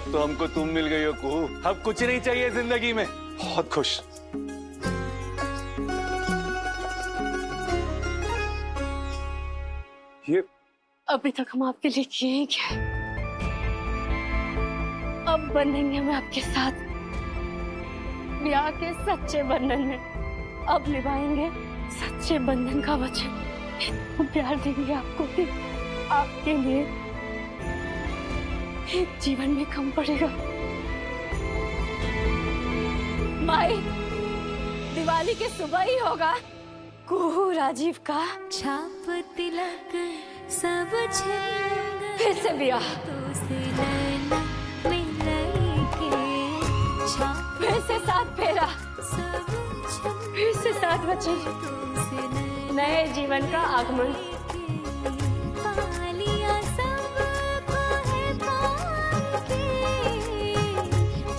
अब तो हमको तुम मिल गई हो कुहू। अब कुछ नहीं चाहिए जिंदगी में। बहुत खुश। ये अभी तक हम आपके लिए किए हैं क्या? अब बंधेंगे हम आपके साथ ब्याह के सच्चे बंधन में। अब निभाएंगे सच्चे बंधन का वचन। प्यार देंगे आपको भी, आपके लिए एक जीवन में कम पड़ेगा। माई, दिवाली के सुबह ही होगा कुहू राजीव का छाप तिलक सब छिन फिर से ब्याह, फिर से साथ फेरा, फिर से साथ बचन, नए जीवन का आगमन।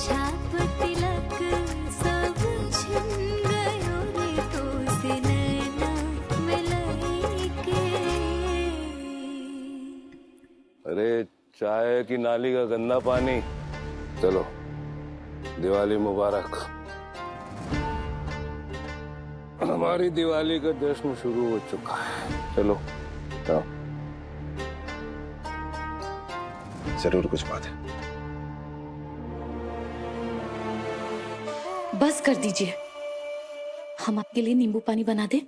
छाप तिलक सब छिन गयो रे तो से नैना मिलाई के। अरे चाय की नाली का गंदा पानी। चलो, दिवाली मुबारक। हमारी दिवाली का जश्न शुरू हो चुका है। चलो जाओ। जरूर कुछ बात है। बस कर दीजिए, हम आपके लिए नींबू पानी बना दे।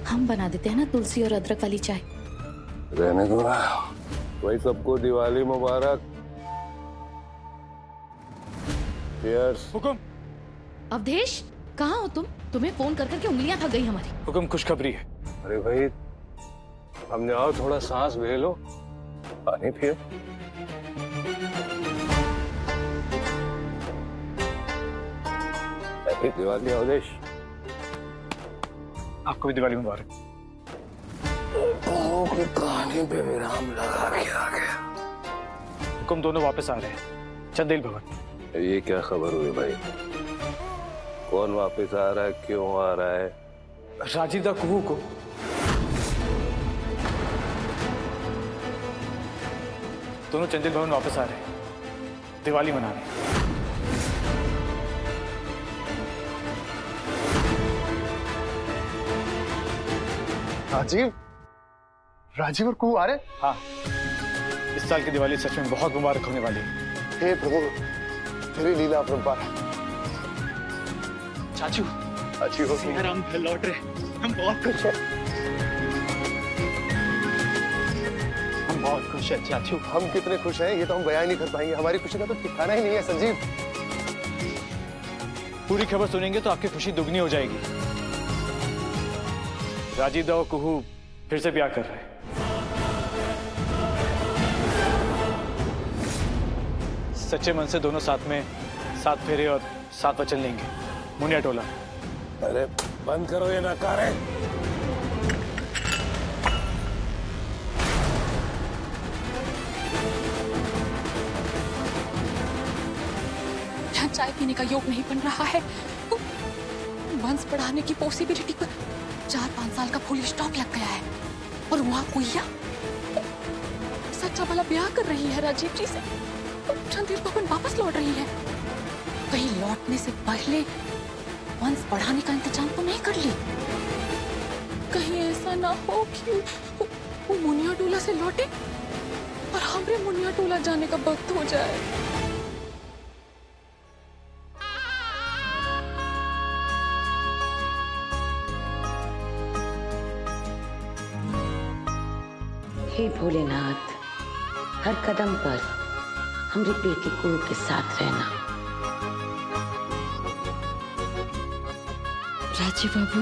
हम बना देते हैं ना तुलसी और अदरक वाली चाय। रहने दो ना, वही सबको दिवाली मुबारक। Cheers। हुकुम। अवधेश, कहाँ हो तुम? तुम्हें फोन कर करके उंगलियां थक गई हमारी। हुकुम, खुशखबरी है। अरे भाई, हमने आओ थोड़ा सांस ले लो, पानी पियो। हैप्पी दिवाली अवधेश। आपको भी दिवाली मुबारक। की कहानी पे विराम लगा के आ गया। हुकुम, दोनों वापस आ रहे हैं चंदेल भवन। ये क्या खबर हुई भाई? कौन वापस आ रहा है, क्यों आ रहा है? राजीदा कुहू को दोनों चंदेल भवन वापस आ रहे हैं दिवाली मनाने। राजीव, राजीव और कुहू आ रहे? हाँ, इस साल की दिवाली सच में बहुत मुबारक होने वाली है। हे प्रभु, तेरी लीला अपरंपार। चाचू, अच्छी हो तुम। यार, हम घर लौट रहे, हम बहुत खुश हैं। हम बहुत खुश हैं चाचू। हम कितने खुश हैं ये तो हम बयान नहीं कर पाएंगे। हमारी खुशी का तो ठिकाना ही नहीं है संजीव। पूरी खबर सुनेंगे तो आपकी खुशी दुगनी हो जाएगी। राजीदा और कुहू फिर से ब्याह कर रहे हैं। सच्चे मन से दोनों साथ में सात फेरे और 7 वचन लेंगे। मुनिया टोला। अरे बंद करो ये नकारे। यहाँ चाय पीने का योग नहीं बन रहा है। वंश बढ़ाने की पॉसिबिलिटी पर 4-5 साल का फुल स्टॉक लग गया है। और वहाँ कुइया सच्चा वाला ब्याह कर रही है राजीव जी से। चंदेल भवन वापस लौट रही है। कहीं लौटने से पहले वंश बढ़ाने का इंतजाम तो नहीं कर ली? कहीं ऐसा ना हो कि वो मुनिया टोला से लौटे और हमरे मुनिया टोला जाने का वक्त हो जाए। हे भोलेनाथ, हर कदम पर हमारी बेटी कुहू के साथ रहना। राजीव बाबू,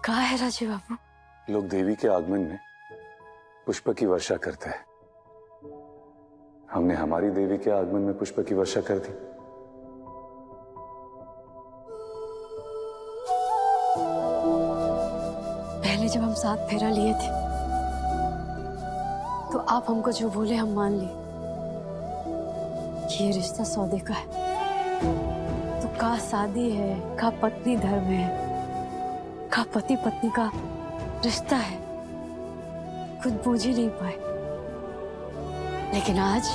कहा है राजीव बाबू? लोग देवी के आगमन में पुष्प की वर्षा करते हैं। हमने हमारी देवी के आगमन में पुष्प की वर्षा कर दी। पहले जब हम साथ फेरा लिए थे तो आप हमको जो बोले हम मान लिए कि ये रिश्ता सौदे का है। तो का शादी है, का पत्नी धर्म है, का पति पत्नी का रिश्ता है, खुद बूझ ही नहीं पाए। लेकिन आज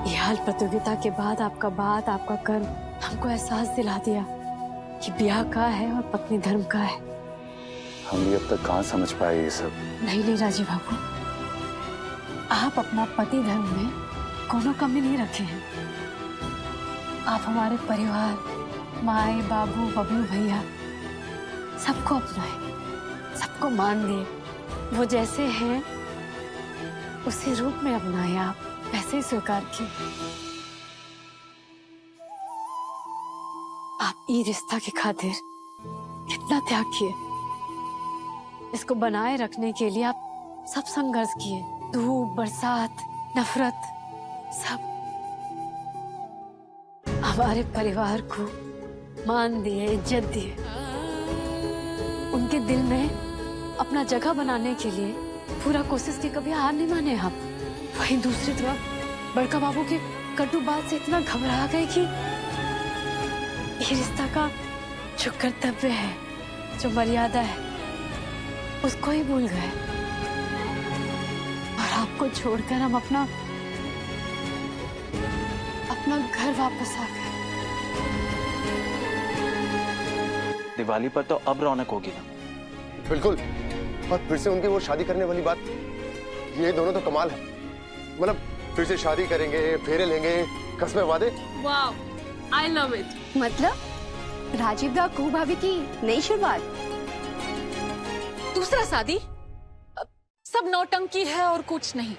ये हाल प्रतियोगिता के बाद आपका बात, आपका कर्म हमको एहसास दिला दिया कि ब्याह का है और पत्नी धर्म का है। हम भी अब तक कहाँ समझ पाए ये सब। नहीं राजीव बाबू, आप अपना पति धर्म में कोनो कमी नहीं रखे हैं। आप हमारे परिवार, माए बाबू बबलू भैया सबको अपनाए, सबको मान दिए। वो जैसे हैं उसी रूप में अपनाए, आप वैसे ही स्वीकार किए। आप ई रिश्ता की खातिर कितना त्याग किए। इसको बनाए रखने के लिए आप सब संघर्ष किए, धूप बरसात नफरत सब। हमारे परिवार को मान दिए, इज्जत दिए। उनके दिल में अपना जगह बनाने के लिए पूरा कोशिश की, कभी हार नहीं माने हम। वहीं दूसरी तरफ बड़का बाबू के कटु बात से इतना घबरा गए कि ये रिश्ता का जो कर्तव्य है, जो मर्यादा है, उसको ही भूल गए। और आपको छोड़कर हम अपना घर वापस आ गए। दिवाली पर तो अब रौनक होगी ना। बिल्कुल, और फिर से उनकी वो शादी करने वाली बात, ये दोनों तो कमाल है। मतलब फिर से शादी करेंगे, फेरे लेंगे, कस्में वादे। Wow, I love it. मतलब राजीव दा कुहू भाभी की नई शुरुआत। दूसरा शादी? सब नौटंकी है और कुछ नहीं।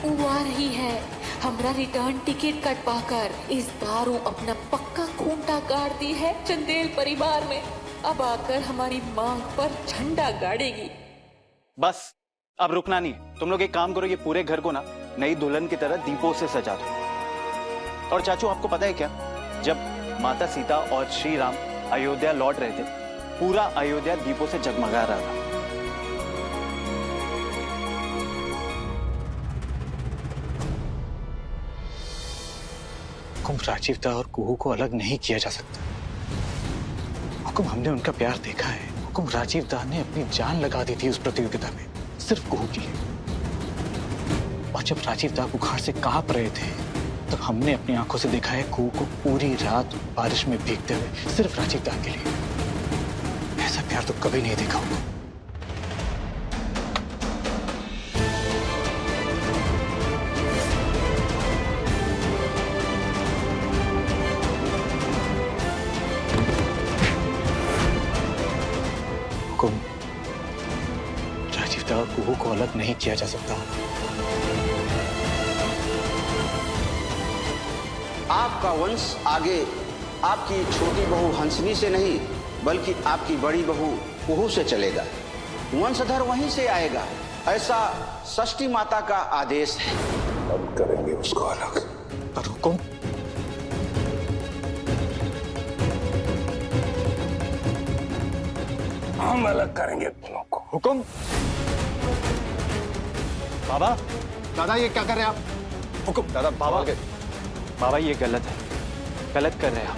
वो आ रही है हमरा रिटर्न टिकट कटवा कर। इस बार वो अपना पक्का खूंटा गाड़ दी है चंदेल परिवार में। अब आकर हमारी मांग पर झंडा गाड़ेगी। बस अब रुकना नहीं। तुम लोग एक काम करो, ये पूरे घर को ना नई दुल्हन की तरह दीपों से सजा दो। और चाचू आपको पता है क्या, जब माता सीता और श्री राम अयोध्या लौट रहे थे, पूरा अयोध्या दीपों से जगमगा रहा था। हुकुम राजीव दा और कुहू को अलग नहीं किया जा सकता। हुकुम हमने उनका प्यार देखा है। हुकुम राजीव दा ने अपनी जान लगा दी थी उस प्रतियोगिता में, सिर्फ कुहू के लिए। और जब राजीव दा बुखार से कांप रहे थे, तब हमने अपनी आंखों से देखा है कुहू को पूरी रात बारिश में भीगते हुए, सिर्फ राजीव दा के लिए। ऐसा प्यार तो कभी नहीं देखा होगा। हुकुम राजीव दा और कुहू को अलग नहीं किया जा सकता। आपका वंश आगे आपकी छोटी बहू हंसनी से नहीं, बल्कि आपकी बड़ी बहू कुहू से चलेगा। वंशधर वहीं से आएगा, ऐसा षष्ठी माता का आदेश है। अब करेंगे उसको अलग। पर हुकुम, हम अलग करेंगे दोनों को। हुकुम। बाबा, दादा ये क्या कर रहे हैं आप? हुकुम। दादा बाबा, बाबा ये गलत है, गलत कर रहे हैं आप।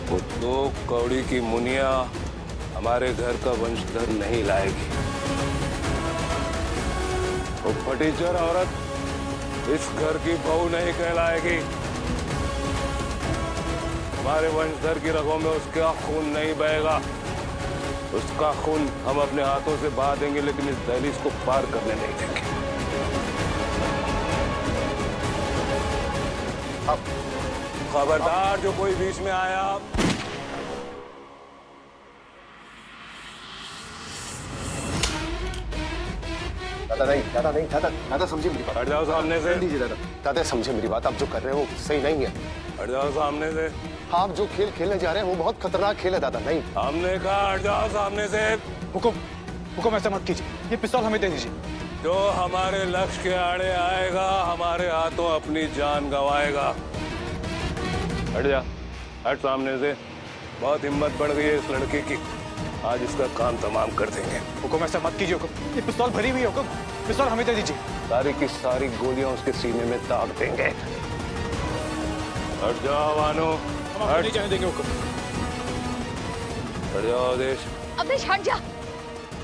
वो दो कौड़ी की मुनिया हमारे घर का वंशधर नहीं लाएगी। वो फटीचर औरत इस घर की बहू नहीं कहलाएगी। हमारे वंशधर की रगों में उसका खून नहीं बहेगा। उसका खून हम अपने हाथों से बहा देंगे, लेकिन इस दहलीज को पार करने नहीं देंगे। अब खबरदार जो कोई बीच में आया। दादा नहीं, दादा नहीं, दादा समझे मेरी बात। हट जाओ सामने से। दीजिए दादा, दादा समझे मेरी बात। आप जो कर रहे हो वो सही नहीं है। हट जाओ सामने से। आप जो खेल खेलने जा रहे हैं वो बहुत खतरनाक खेल है दादा। नहीं, हमने कहा हट जाओ सामने से। हुकुम, हुकुम ऐसा मत कीजिए। ये पिस्तौल हमें दे दीजिए। जो हमारे लक्ष्य के आड़े आएगा, हमारे हाथों अपनी जान गंवाएगा। हट जा। हट सामने से। बहुत हिम्मत बढ़ गई है इस लड़के की, आज इसका काम तमाम कर देंगे। हुकुम ऐसा मत कीजिए हुकुम, ये पिस्तौल भरी हुई है हुकुम, पिस्तौल हमें दे दीजिए। सारी की सारी गोलियां उसके सीने में दाग देंगे। हट जाओ वानो, हम नहीं जाने देंगे हुकुम। हट जाओ देश। अवधेश हट जा,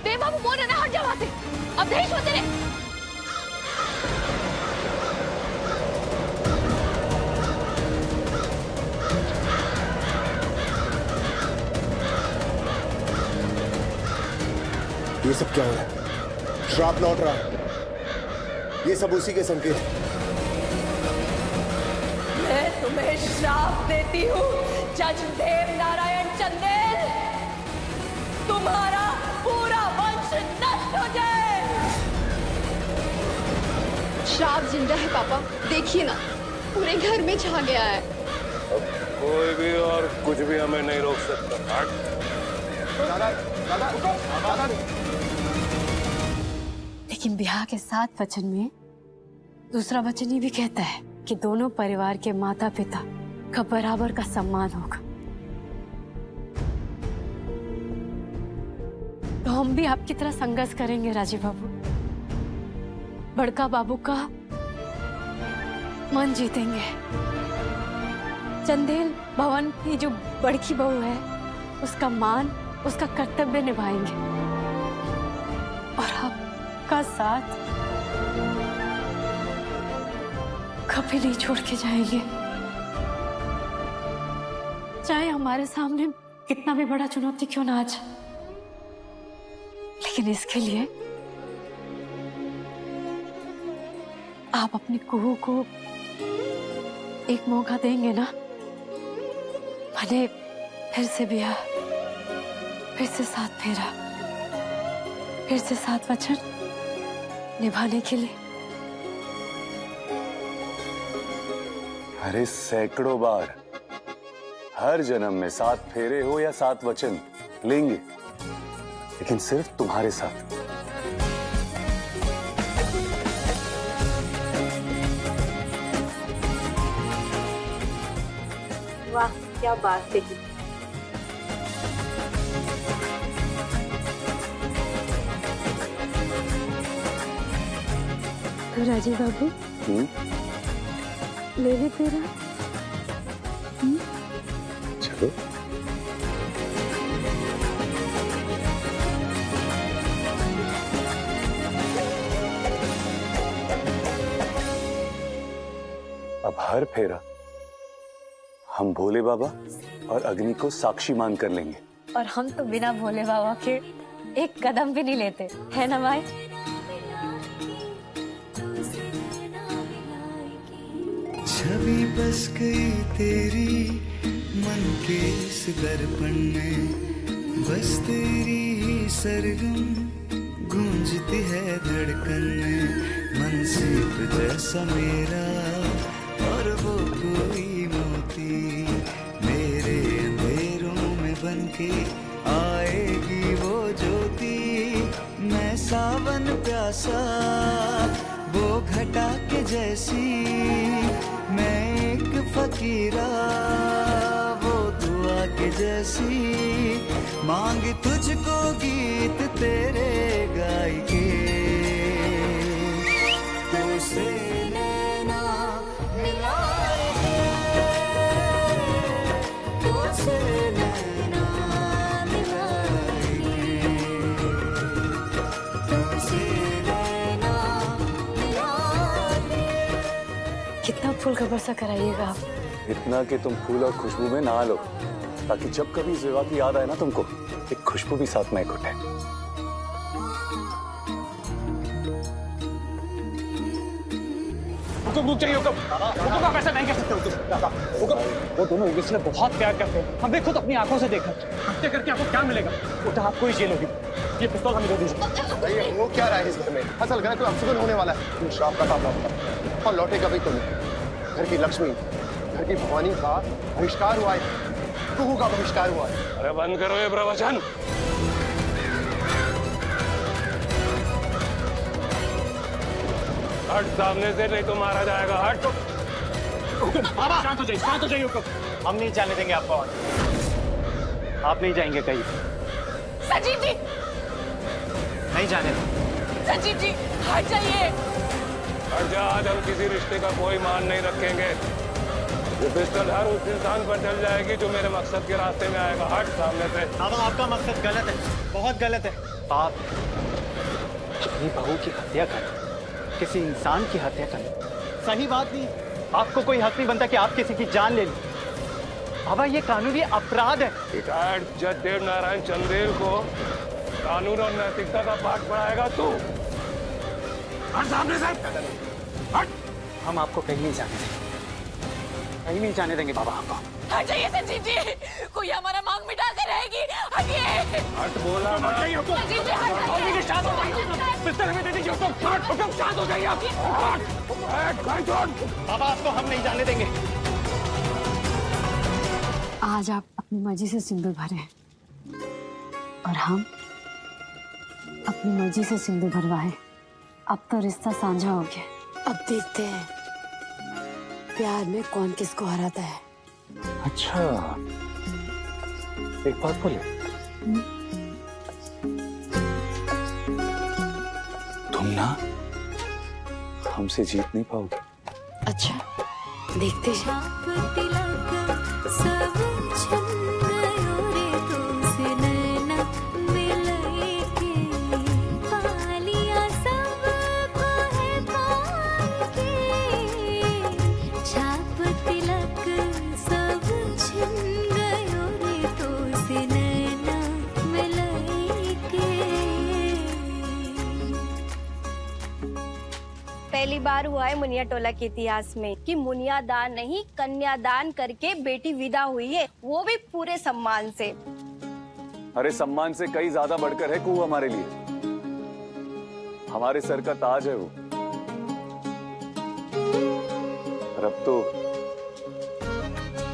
देव बाबू बोल रहे ना, हट जा वहां से। अवधेश वो तेरे ये सब क्या हो रहा है? श्राप लौट रहा है, ये सब उसी के संकेत हैं। मैं तुम्हें श्राप देती हूँ जज देव नारायण चंदेल, तुम्हारा पूरा वंश नष्ट हो जाए। श्राप जिंदा है पापा, देखिए ना पूरे घर में छा गया है। अब कोई भी और कुछ भी हमें नहीं रोक सकता। हट। दादा, दादा, दादा। लेकिन ब्याह के 7 वचन में दूसरा वचन ये भी कहता है कि दोनों परिवार के माता पिता का बराबर का सम्मान होगा। तो हम भी आपकी तरह संघर्ष करेंगे राजीव बाबू, बड़का बाबू का मन जीतेंगे। चंदेल भवन की जो बड़की बहू है उसका मान, उसका कर्तव्य निभाएंगे और आपका साथ कभी नहीं छोड़ के जाएंगे। चाहे हमारे सामने कितना भी बड़ा चुनौती क्यों ना आ जाए, लेकिन इसके लिए आप अपनी कुहू को एक मौका देंगे ना। भले फिर से ब्याह, फिर से 7 फेरा, फिर से 7 वचन निभाने के लिए। अरे सैकड़ों बार, हर जन्म में 7 फेरे हो या 7 वचन लेंगे, लेकिन सिर्फ तुम्हारे साथ। वाह क्या बात है। तो राजीव बाबू ले ले तेरा। चलो। अब हर फेरा हम भोले बाबा और अग्नि को साक्षी मान कर लेंगे। और हम तो बिना भोले बाबा के एक कदम भी नहीं लेते, है ना माई? छवि बस गई तेरी मन के इस दर्पण में, बस तेरी ही सरगम गूंजती है धड़कन में। मन सीप जैसा मेरा और वो कोई मोती, मेरे अंधेरों में बनके आएगी वो ज्योति। मैं सावन प्यासा वो घटा के जैसी, मैं एक फकीरा वो दुआ के जैसी। मांग तुझको गीत तेरे गाय के, तुझसे नैना मिलाए हैं, तुझसे नैना मिलाए हैं, तुझसे नैना मिलाए हैं। कितना फूल का बरसा कराइएगा आप। इतना कि तुम फूल और खुशबू में नहा लो, ताकि जब कभी इस विवाह की याद आए ना तुमको, एक खुशबू भी साथ में एक उठे। हुकुम रुक जाइए हुकुम, हुकुम आप ऐसा नहीं कर सकते हुकुम। हुकुम वो दोनों एक दूसरे बहुत प्यार करते हैं, हमने खुद अपनी आंखों से देखा। हत्या करके आपको क्या मिलेगा? उल्टा आपको ही जेल होगी। ये पिस्तौल हमें दे दीजिए। भैया वो क्या रहा है इस घर में? असल घर कोई अपशगुन होने वाला है। तुम श्राप का सामना होगा और लौटेगा भी तुम। घर की लक्ष्मी, घर की भवानी का बहिष्कार हुआ है, कुहू का बहिष्कार हुआ है। अरे बंद करो ये प्रवचन। हट सामने से, नहीं तो मारा जाएगा। हट। बाबा शांत हो जाइए हुकुम। हम नहीं जाने देंगे आपको और आप नहीं जाएंगे कहीं। संजीव जी, नहीं जाने संजीव जी हट जाइए। हट जा, आज हम किसी रिश्ते का कोई मान नहीं रखेंगे। ये पिस्टल हर उस इंसान पर चल जाएगी जो मेरे मकसद के रास्ते में आएगा। हट सामने से। बाबा आपका मकसद गलत है, बहुत गलत है। आप अपनी बहू की हत्या कर, किसी इंसान की हत्या कर, सही बात नहीं। आपको कोई हक नहीं बनता कि आप किसी की जान ले लें। बाबा ये कानूनी अपराध है। रिटायर्ड जज देव नारायण चंदेल को कानून और नैतिकता का पाठ पढ़ाएगा तू? हट सामने से, हट। हम आपको कहीं नहीं जाने देंगे, कहीं नहीं जाने देंगे बाबा आपको। हट जाइए संजीव जी, कोई हमारा मांग मिटा कर रहेगी। हटिए। हट बोला मत। संजीव जी हट शांत हो जाइए, पिस्टल में दे दीजिए हुकुम। हुकुम शांत हो जाइए आप। बाबा आपको हम नहीं जाने देंगे। आज आप अपनी मर्जी से सिंदूर भरे और हम अपनी मर्जी से सिंदूर भरवाए। अब तो रिश्ता साझा हो गया। अब देखते हैं प्यार में कौन किसको हराता है। अच्छा, एक बात बोले, तुम ना हमसे जीत नहीं पाओगे। अच्छा, देखते हैं। छाप तिलक सब छिन गयो रे तुझसे नैना मिलए के पालिया सब को है पाल के। छाप तिलक सब छिन गयो रे तुझसे नैना मिलए के। पहली बार हुआ है मुनिया टोला के इतिहास में कि मुनिया दान नहीं कन्यादान करके बेटी विदा हुई है, वो भी पूरे सम्मान से। अरे सम्मान से कई ज्यादा बढ़कर है कुहू हमारे लिए। हमारे सर का ताज है वो। और अब तो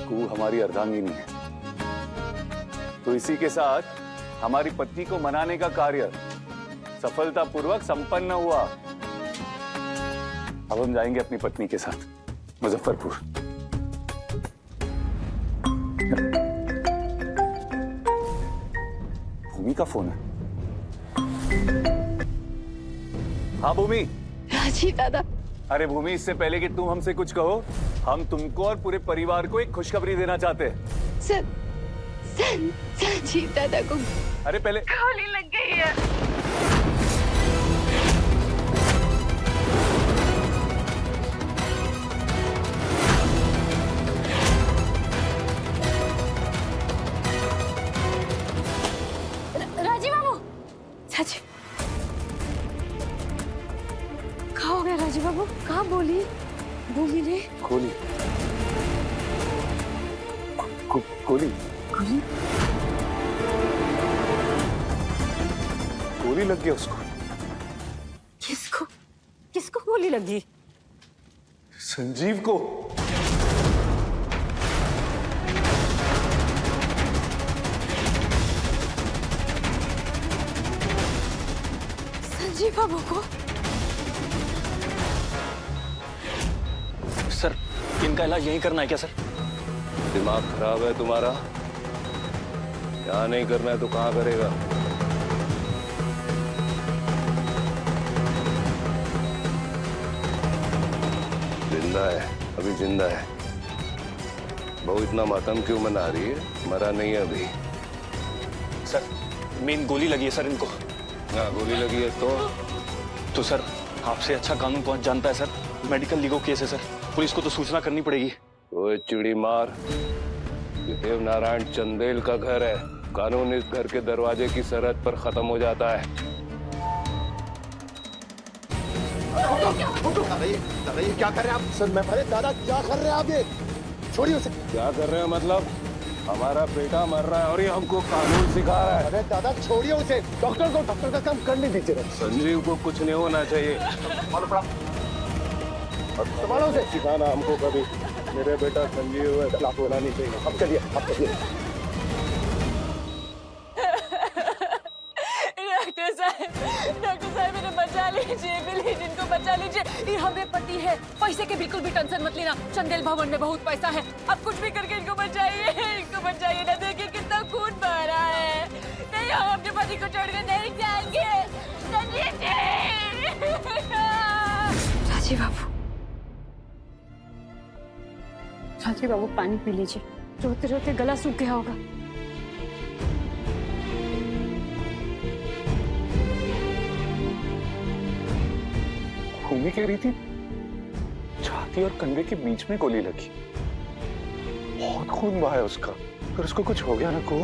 कुहू हमारी अर्धांगिनी है। तो इसी के साथ हमारी पत्नी को मनाने का कार्य सफलतापूर्वक संपन्न हुआ। अब हम जाएंगे अपनी पत्नी के साथ मुजफ्फरपुर। भूमि का फोन है। हाँ भूमि। राजीव दादा। अरे भूमि, इससे पहले कि तुम हमसे कुछ कहो, हम तुमको और पूरे परिवार को एक खुशखबरी देना चाहते हैं। संजीव दादा को अरे पहले गोली लग गई है। राजीव बाबू, राजीव, कहाँ हो गया राजीव बाबू? कहाँ बोली भूमि ने? गोली गोली गोली गोली लग गया उसको। किसको किसको गोली लगी? संजीव को। संजीव बाबू को? सर इनका इलाज यहीं करना है क्या सर? दिमाग खराब है तुम्हारा? क्या नहीं करना है तो कहाँ करेगा? जिंदा है, अभी जिंदा है। बहू इतना मातम क्यों मना रही है? मरा नहीं है अभी। सर मेन गोली लगी है सर इनको। हाँ गोली लगी है तो सर आपसे अच्छा कानून कौन जानता है सर? मेडिकल लीगल केस है सर, पुलिस को तो सूचना करनी पड़ेगी। तो चिड़ी मार, ये देव नारायण चंदेल का घर है। कानून इस घर के दरवाजे की सरहद पर खत्म हो जाता है। दादा ये क्या कर रहे हैं आप? सर मैं अरे दादा क्या कर रहे हैं आप? ये छोड़िए उसे। क्या कर रहे हैं मतलब? हमारा बेटा मर रहा है और ये हमको कानून सिखा रहा है। अरे दादा छोड़िए उसे, डॉक्टर का काम करने दीजिए। संजीव को कुछ नहीं होना चाहिए। संभालो उसे। सिखाना हमको कभी। मेरे बेटा संजीव है, खिलाफ होना नहीं चाहिए। अब चलिए, अब चलिए। डॉक्टर साहब इन्हें बचा लीजिए, प्लीज इनको बचा लीजिए। ये हमें पति है, पैसे के बिल्कुल भी टेंशन मत लेना। चंदेल भवन में बहुत पैसा है, अब कुछ भी करके इनको बचाइए ना। देखिए कितना खून बह रहा है। नहीं, हम अपने पति को छोड़कर नहीं जाएंगे। राजीव बाबू, राजीव बाबू पानी पी लीजिए, रोते रोते गला सूख गया होगा। भूमि कह रही थी छाती और कंधे के बीच में गोली लगी, बहुत खून बहा है उसका। अगर उसको कुछ हो गया ना को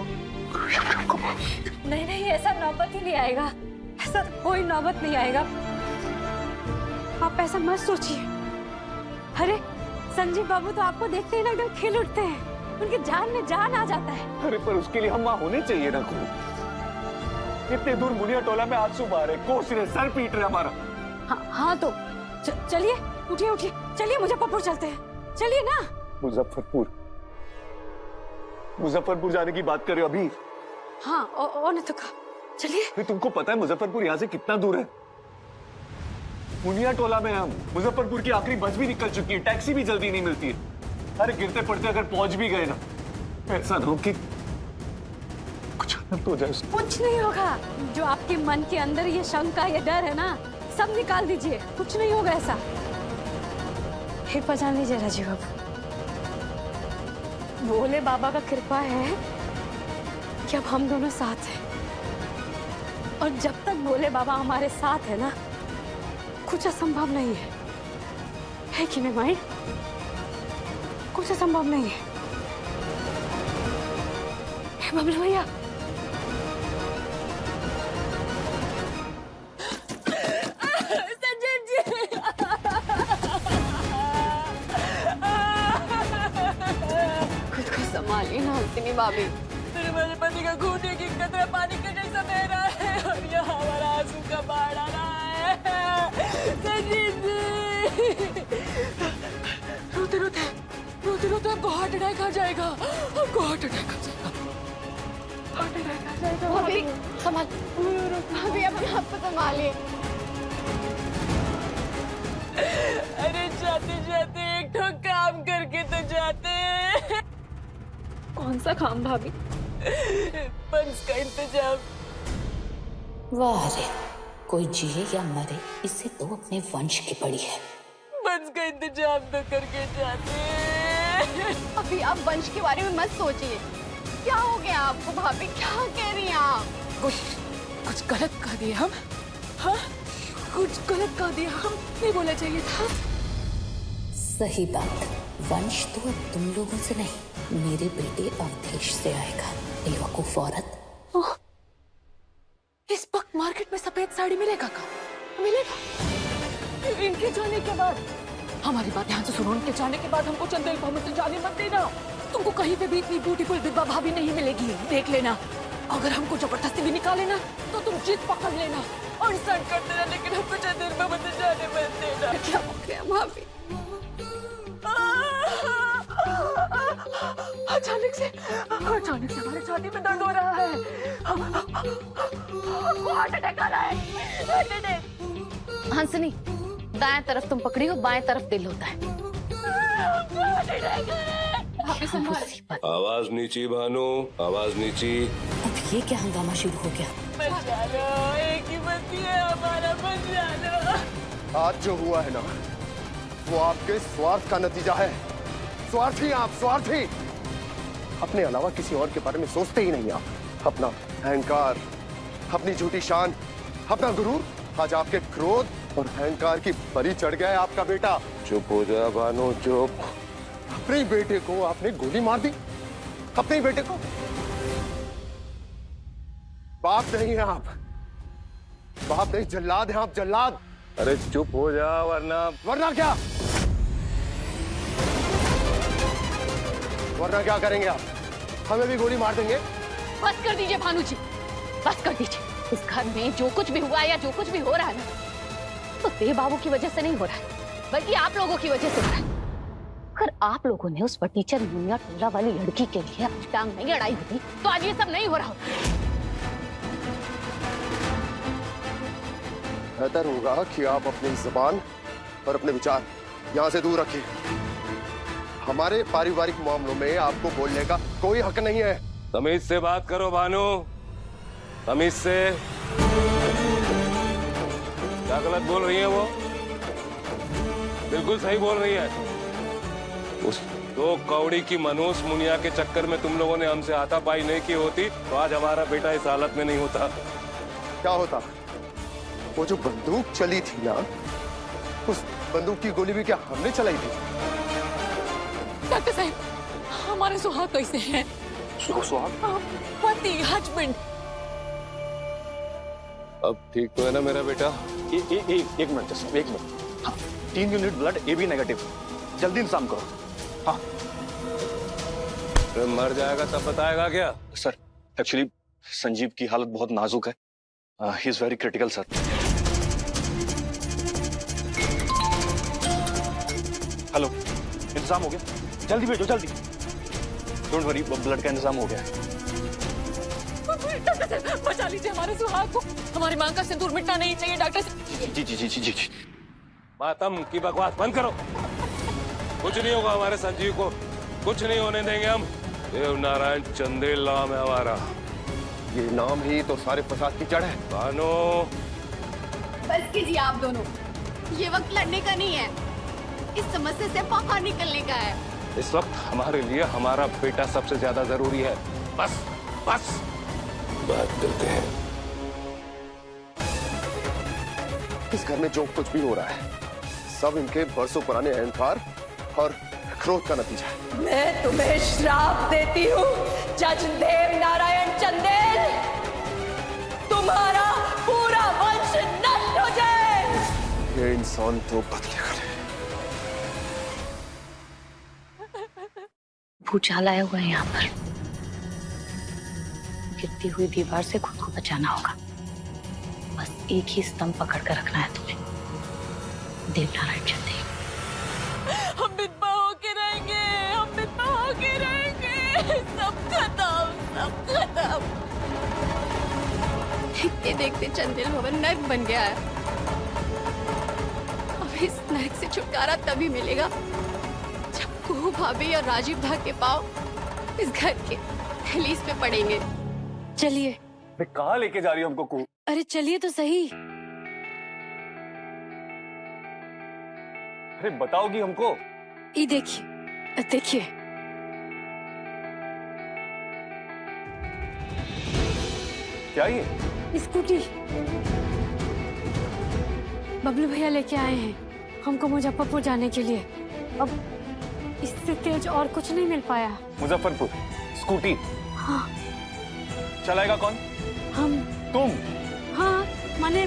नहीं, ऐसा नौबत ही नहीं आएगा, ऐसा कोई नौबत नहीं आएगा। आप ऐसा मत सोचिए। अरे संजीव बाबू तो आपको देखते ही ना एकदम खिल उठते हैं, उनकी जान में जान आ जाता है। अरे पर उसके लिए हम वहां होने चाहिए ना को। इतने दूर मुनिया टोला में आंसू बहा रहे, कोस रहे, सर पीट रहे हमारा। हाँ तो चलिए, उठिए, चलिए मुजफ्फरपुर चलते हैं, चलिए ना। मुजफ्फरपुर जाने की बात कर रहे हो अभी? हाँ, और नहीं तो कहा, चलिए। तुमको पता है मुजफ्फरपुर यहाँ से कितना दूर है? मुनिया टोला में हम, मुजफ्फरपुर की आखिरी बस भी निकल चुकी है, टैक्सी भी जल्दी नहीं मिलती है। अरे गिरते पड़ते अगर पहुंच भी गए ना, ऐसा ना हो कि कुछ तो हो जाए। कुछ नहीं होगा। जो आपके मन के अंदर ये शंका, ये डर है ना, सब निकाल दीजिए, कुछ नहीं होगा ऐसा। हे पहचान लीजिए राजीव बाबू, भोले बाबा का कृपा है कि अब हम दोनों साथ हैं, और जब तक भोले बाबा हमारे साथ है ना, कुछ असंभव नहीं है कि नहीं माई? कुछ असंभव नहीं है। बबलू भैया, संभालिए ना हंसिनी भाभी। मेरे पति का खून एक कतरा पानी के जैसा बह रहा है, और यहाँ हमारा आंसू का बाढ़ आ रहा है। संजीव जी, रोते आपको हार्ट अटैक आ जाएगा, भाभी संभाल, भाभी अपने आप को संभालिए। अरे जाते एक ठो काम करके तो जाते। कौन सा काम भाभी? पंच का इंतजाम। वाह रे, कोई जिए या मरे, इससे तो अपने वंश की पड़ी है। पंच का इंतजाम तो करके जाते। अभी आप वंश के बारे में मत सोचिए। क्या हो गया आपको भाभी, क्या कह रही हैं आप? कुछ गलत कह दिया हम? हाँ, कुछ गलत कह दिया हम, नहीं बोलना चाहिए था। सही बात, वंश तो अब तुम लोगों से नहीं, मेरे बेटे अवधेश से आएगा। बेवकूफ औरत। इस वक्त मार्केट में सफेद साड़ी मिलेगा का? मिलेगा। इनके जाने के बाद, हमारी बात ध्यान से सुनो, इनके जाने के बाद हमको चंदेल भवन से जाने मत देना। तुमको कहीं पे भी इतनी ब्यूटीफुल विधवा भाभी नहीं मिलेगी, देख लेना। अगर हमको जबरदस्ती भी निकाले ना, तो तुम जिद पकड़ लेना और इंसल्ट करते रहना, लेकिन हमको चंदेल भवन से जाने मत देना। क्या हो गया भाभी? अचानक से हमारे छाती में दर्द हो रहा है। हार्ट अटैक आ रहा है, हार्ट अटैक। हंसनी, दाएं तरफ तुम पकड़ी हो, बाएं तरफ दिल होता है। आवाज नीची भानु, आवाज नीची। अब ये क्या हंगामा शुरू हो गया? बचा लो, एक ही बच्ची है हमारा, बचा लो। आज जो हुआ है ना, वो आपके स्वार्थ का नतीजा है। स्वार्थी आप, स्वार्थी। अपने अलावा किसी और के बारे में सोचते ही नहीं आप। अपना अहंकार, अपनी झूठी शान, अपना गुरूर, आज आपके क्रोध और अहंकार की बलि चढ़ गया है आपका बेटा। चुप हो जा भानु, चुप। अपने बेटे को आपने गोली मार दी, अपने बेटे को। बाप नहीं है आप, बाप नहीं, जल्लाद हैं आप, जल्लाद। अरे चुप हो जा, वरना क्या? वरना क्या करेंगे आप? हमें भी गोली मार देंगे? बस कर दीजिए भानु जी, बस कर दीजिए। इस घर में जो कुछ भी हुआ या जो कुछ भी हो रहा है ना, तो देव बाबू की वजह से नहीं हो रहा है, बल्कि आप लोगों की वजह से हो रहा है। अगर आप लोगों ने उस फटीचर मुनिया टोला वाली लड़की के लिए टांग नहीं अड़ाई होती, तो आज ये सब नहीं हो रहा होता। बेहतर होगा कि आप अपनी जुबान और अपने विचार यहाँ से दूर रखिए। हमारे पारिवारिक मामलों में आपको बोलने का कोई हक नहीं है। तमीज से बात करो भानु, तमीज से। क्या गलत बोल रही है वो? बिल्कुल सही बोल रही है। उस दो कौड़ी की मनोज मुनिया के चक्कर में तुम लोगों ने हमसे हाथापाई नहीं की होती तो आज हमारा बेटा इस हालत में नहीं होता। क्या होता? वो जो बंदूक चली थी ना, उस बंदूक की गोली भी क्या हमने चलाई थी? डॉक्टर साहब, हमारे सुहाग कैसे हैं? सुहाग? पति, हस्बैंड। अब ठीक तो है ना मेरा बेटा? एक मिनट जस्ट, एक मिनट। हाँ, 3 यूनिट ब्लड AB नेगेटिव, जल्दी इंतजाम करो। हाँ तो मर जाएगा तब बताएगा क्या? सर, एक्चुअली संजीव की हालत बहुत नाजुक है। He is very critical sir. Hello, इंतजाम हो गया? जल्दी भेजो जल्दी। डोंट वरी, ब्लड का इंतजाम हो गया है। डॉक्टर साहब, बचा लीजिए हमारे सुहाग को। हमारी मां का सिंदूर मिटना नहीं चाहिए डॉक्टर साहब। जी जी जी जी जी। मातम की बकवास बंद करो। कुछ नहीं होगा हमारे संजीव को, कुछ नहीं होने देंगे हम। देव नारायण चंदेल नाम है हमारा। ये नाम ही तो सारे फसाद की जड़ है। भानु, बस कीजिए आप दोनों, ये वक्त लड़ने का नहीं है, इस समस्या से बाहर निकलने का है। इस वक्त हमारे लिए हमारा बेटा सबसे ज्यादा जरूरी है। बस बस बात करते हैं। इस घर में जो कुछ भी हो रहा है सब इनके बरसों पुराने अहंकार और क्रोध का नतीजा है। मैं तुम्हें श्राप देती हूँ जज देव नारायण चंदेल, तुम्हारा पूरा वंश नष्ट हो जाए। ये इंसान तो बदलेगा। भूचाल आया हुआ है यहाँ पर। गिरती हुई दीवार से खुद को बचाना होगा। बस एक ही स्तंभ पकड़ कर रखना है तुम्हें, देवनारायण चंदेल। हम विधवा होके रहेंगे, हम विधवा होके रहेंगे। सब खत्म, सब खत्म। देखते देखते चंदेल भवन नर्क बन गया है। अब इस नर्क से छुटकारा तभी मिलेगा जब कुहू भाभी और राजीव दा के पांव इस घर के दहलीज पे पड़ेंगे। चलिए। कहाँ लेके जा रही हो हमको कुहू? अरे चलिए तो सही। अरे बताओगी हमको? ये देखिए, देखिए। क्या ये? स्कूटी बबलू भैया लेके आए हैं हमको मुजफ्फरपुर जाने के लिए। अब इससे तेज और कुछ नहीं मिल पाया। मुजफ्फरपुर स्कूटी? हाँ। चलाएगा कौन? हम। तुम? हाँ, माने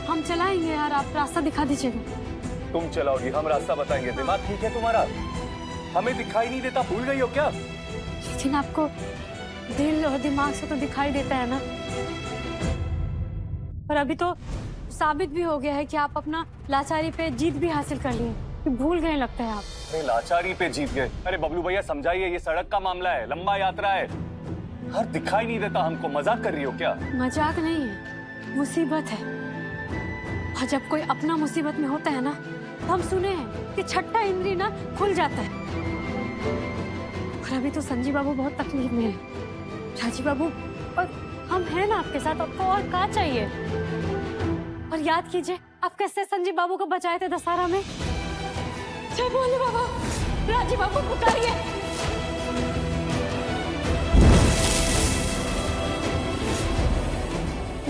हम चलाएंगे यार, आप रास्ता दिखा दीजिएगा। तुम चलाओगी, हम रास्ता बताएंगे। दिमाग ठीक है तुम्हारा? हमें दिखाई नहीं देता, भूल गई हो क्या? लेकिन आपको दिल और दिमाग से तो दिखाई देता है ना। और अभी तो साबित भी हो गया है कि आप अपना लाचारी पे जीत भी हासिल कर लिए। भूल गए लगता है आप। अरे लाचारी पे जीत गए? अरे बबलू भैया समझाइए, ये सड़क का मामला है, लंबा यात्रा है। हर दिखाई नहीं देता हमको, मजाक कर रही हो क्या? मजाक नहीं है, मुसीबत है। और जब कोई अपना मुसीबत में होता है ना, तो हम सुने हैं कि छठा इंद्री ना खुल जाता है। और अभी तो संजीव बाबू बहुत तकलीफ में है। राजीव बाबू, और हम हैं ना आपके साथ, आपको और क्या चाहिए? और याद कीजिए, आप कैसे संजीव बाबू को बचाए थे दशहरा में। जय बोले बाबा, राजीव बाबू पुकारिए।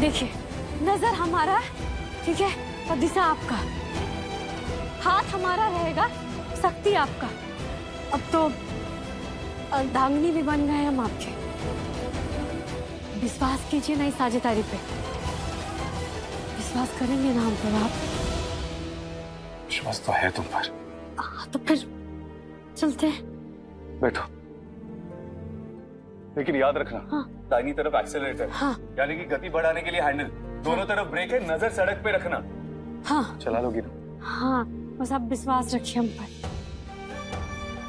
देखिए, नजर हमारा, ठीक है, और दिशा आपका। हाथ हमारा रहेगा, शक्ति आपका। अब तो अर्धांगिनी भी बन गए हम आपके। विश्वास कीजिए ना इस साझेदारी पे। विश्वास करेंगे ना हम पर आप? विश्वास तो है तुम पर। तो फिर चलते हैं। बैठो। लेकिन याद रखना, हाँ। दाहिनी तरफ एक्सेलरेटर, हाँ। यानी कि गति बढ़ाने के लिए हैंडल, दोनों तरफ ब्रेक है, नजर सड़क पे रखना। हाँ। चला लोगी ना? हाँ, बस आप विश्वास रखिए हम पर।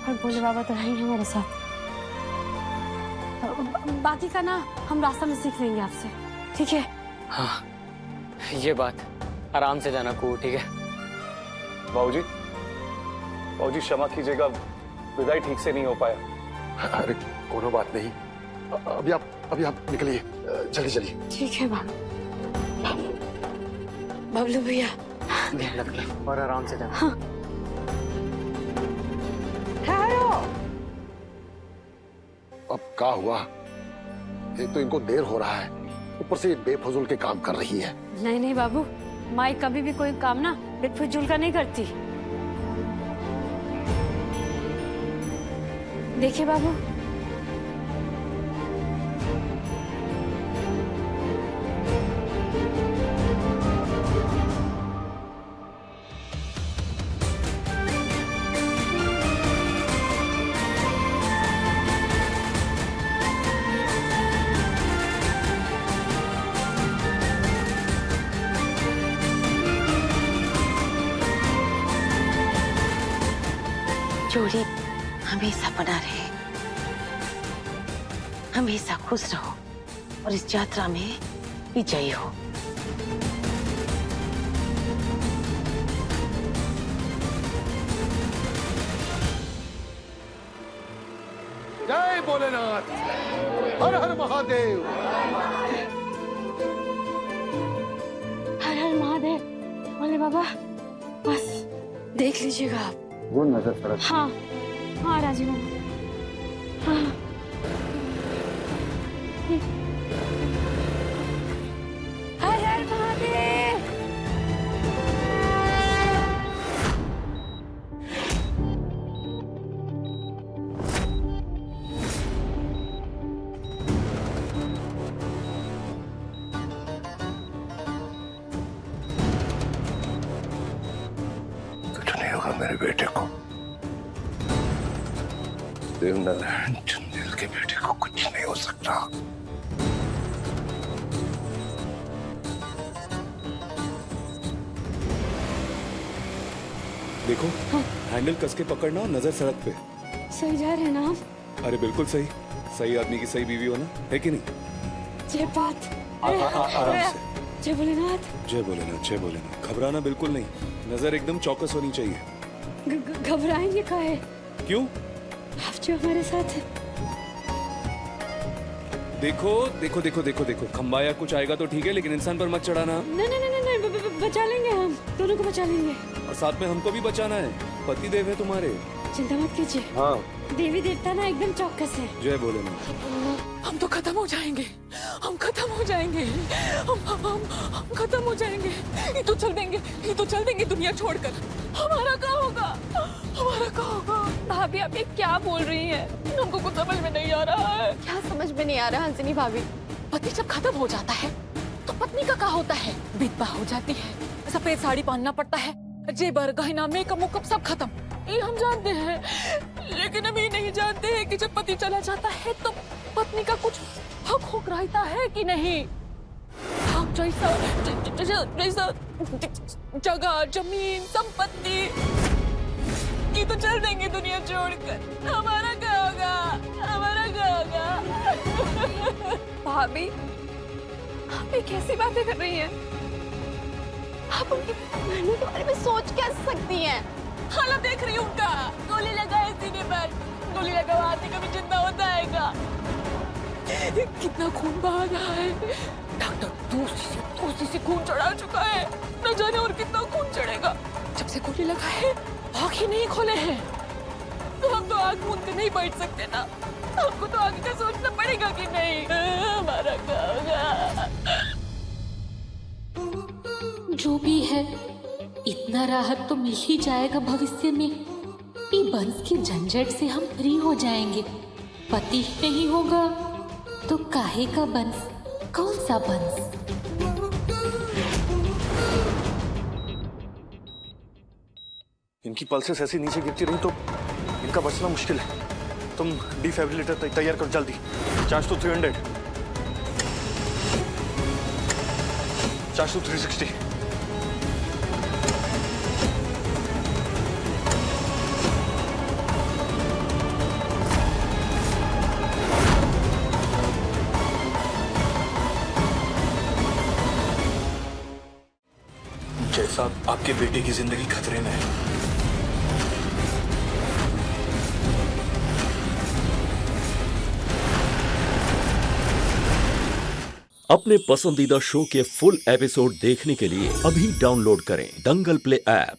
और बोले बाबा तो है ही हमारे साथ। बाकी का ना हम रास्ता में सीख लेंगे आपसे, ठीक है? हाँ, ये बात आराम से जाना को, ठीक है? बाबूजी, बाबूजी क्षमा कीजिएगा, विदाई ठीक से नहीं हो पाया। अरे कोनो बात नहीं, अभी आप निकलिए, जल्दी चलिए। ठीक है बाबू। बबलू भैया ध्यान रखना और आराम से जाना। हाँ। ठहरो। अब क्या हुआ? एक तो इनको देर हो रहा है, ऊपर से बेफजूल के काम कर रही है। नहीं नहीं बाबू, माई कभी भी कोई काम ना बेफिजूल का नहीं करती। देखिए बाबू, जोड़ी हमेशा बना रहे, हमेशा खुश रहो और इस यात्रा में विजयी हो। जय भोलेनाथ, हर हर महादेव। हर हर महादेव। बोले बाबा, बस देख लीजिएगा आप। वो नजर सड़क। हाँ हाँ राजीव बाबा, हाँ। हर हर महादेव। कुछ नहीं होगा मेरे बेटे को। देवनारायण चंदेल के बेटे को कुछ नहीं हो सकता। देखो, हैंडल कस के पकड़ना और नजर सड़क पे। सही जा रहे हैं ना आप? अरे बिल्कुल सही, सही आदमी की सही बीवी होना है कि नहीं? जय बात। आराम से। जय भोलेनाथ। जय भोलेनाथ, जय भोलेनाथ। घबराना बिल्कुल नहीं, नजर एकदम चौकस होनी चाहिए। घबराएंगे काहे? क्यों? आप जो हमारे साथ हैं। देखो देखो देखो देखो देखो, खंबा या कुछ आएगा तो ठीक है, लेकिन इंसान पर मत चढ़ाना। नहीं नहीं नहीं नहीं, बचा लेंगे हम, दोनों को बचा लेंगे। और साथ में हमको भी बचाना है, पति देव है तुम्हारे। चिंता मत कीजिए। हाँ, देवी देवता ना एकदम चौकस है। जय भोलेनाथ। हम तो खत्म हो जाएंगे, हम खत्म हो जाएंगे, हम खत्म हो जाएंगे। ये तो चल देंगे दुनिया छोड़कर। हमारा क्या होगा, हमारा क्या होगा? भाभी आप ये क्या बोल रही हैं? हमको कुछ समझ में नहीं आ रहा है। क्या समझ में नहीं आ रहा हंसिनी भाभी? पति जब खत्म हो जाता है तो पत्नी का क्या होता है? विधवा हो जाती है, सफेद साड़ी पहनना पड़ता है, जेबर गहना मेकअप मुकअप सब खत्म। ये हम जानते हैं, लेकिन हम ये नहीं जानते हैं कि जब पति चला जाता है तो पत्नी का कुछ हक रहता है कि नहीं। हक जैसा जगह, जमीन, संपत्ति, ये तो चल देंगे दुनिया छोड़कर। हमारा क्या होगा, हमारा क्या होगा? भाभी आप ये कैसी बातें कर रही हैं? आप उनकी मरने के बारे में सोच कैसे सकती हैं? हालत देख रही हूँ उनका, गोली लगाए सीने पर, गोली लगा आदमी कभी जिंदा होता है क्या? कितना खून बहा रहा है, डॉक्टर दूसरी से खून चढ़ा चुका है, न जाने और कितना खून चढ़ेगा। जब से गोली लगा है आँख ही नहीं खोले हैं, तो हम तो आँख मूंद कर नहीं बैठ सकते ना। हमको तो आगे का सोचना पड़ेगा कि नहीं, हमारा क्या होगा? जो भी है, इतना राहत तो मिल ही जाएगा भविष्य में। ये वंश के झंझट से हम फ्री हो जाएंगे। पति नहीं होगा तो काहे का वंश, कौन सा वंश? इनकी पल्सेस ऐसी नीचे गिरती रही तो इनका बचना मुश्किल है। तुम डिफिब्रिलेटर तैयार करो जल्दी। Charge to 300, charge to 360। साहब, आपके बेटे की जिंदगी खतरे में है। अपने पसंदीदा शो के फुल एपिसोड देखने के लिए अभी डाउनलोड करें दंगल प्ले ऐप।